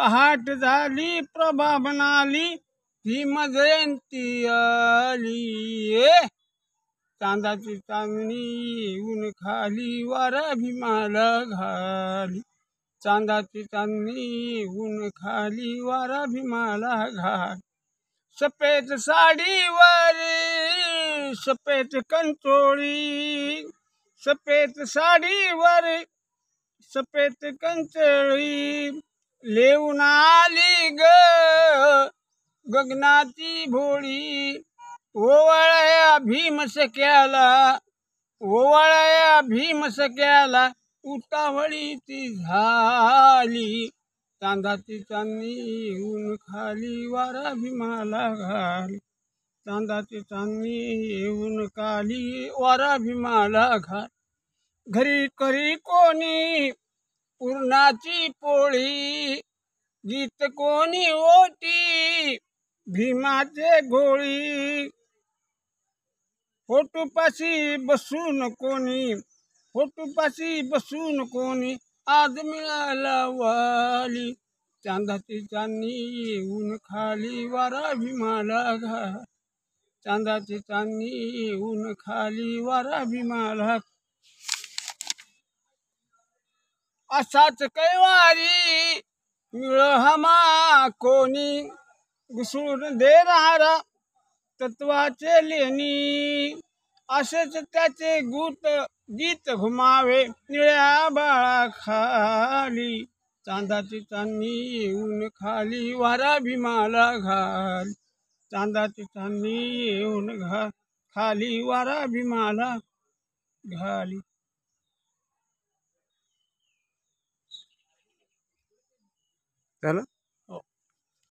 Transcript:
पहाट झाली प्रभा म्हणाली भीम जयंती आली चांदाची चांदणी ऊन खाली वारा भीमाला घाली चांदाची चांदणी ऊन खाली वारा भीमाला घाली सफेद साडीवर सफेद कंचोळी सफेद साडीवर सफेद कंचोळी लेऊन आली गगनाची भोळी ओवाळया भीम सख्याला ओवाळया भीम सख्याला उतावळी ती झाली चांदाची चांदणी ऊन खाली वारा भीमाला घाली चांदाची चांदणी ऊन खाली वारा भीमाला घाली घरी करी कोणी पुरणाची पोळी गीत कोणी ओटी भीमाचे घोळी फोटोपाशी बसून कोणी फोटोपाशी बसून कोणी आज मिळाला वाली चांदाची चांदणी ऊन खाली वारा भीमाला घाली चांदाची चांदणी ऊन खाली वारा भीमाला असाच कैवारी मिळ हमा कोणी घुसून देणारा तत्वाचे लेणी असेच त्याचे गीत घुमावे निळ्या बाळा खाली चांदाची चांदणी ऊन खाली वारा भीमाला घाली चांदाची चांदणी ऊन खाली वारा भीमाला घाली झालं.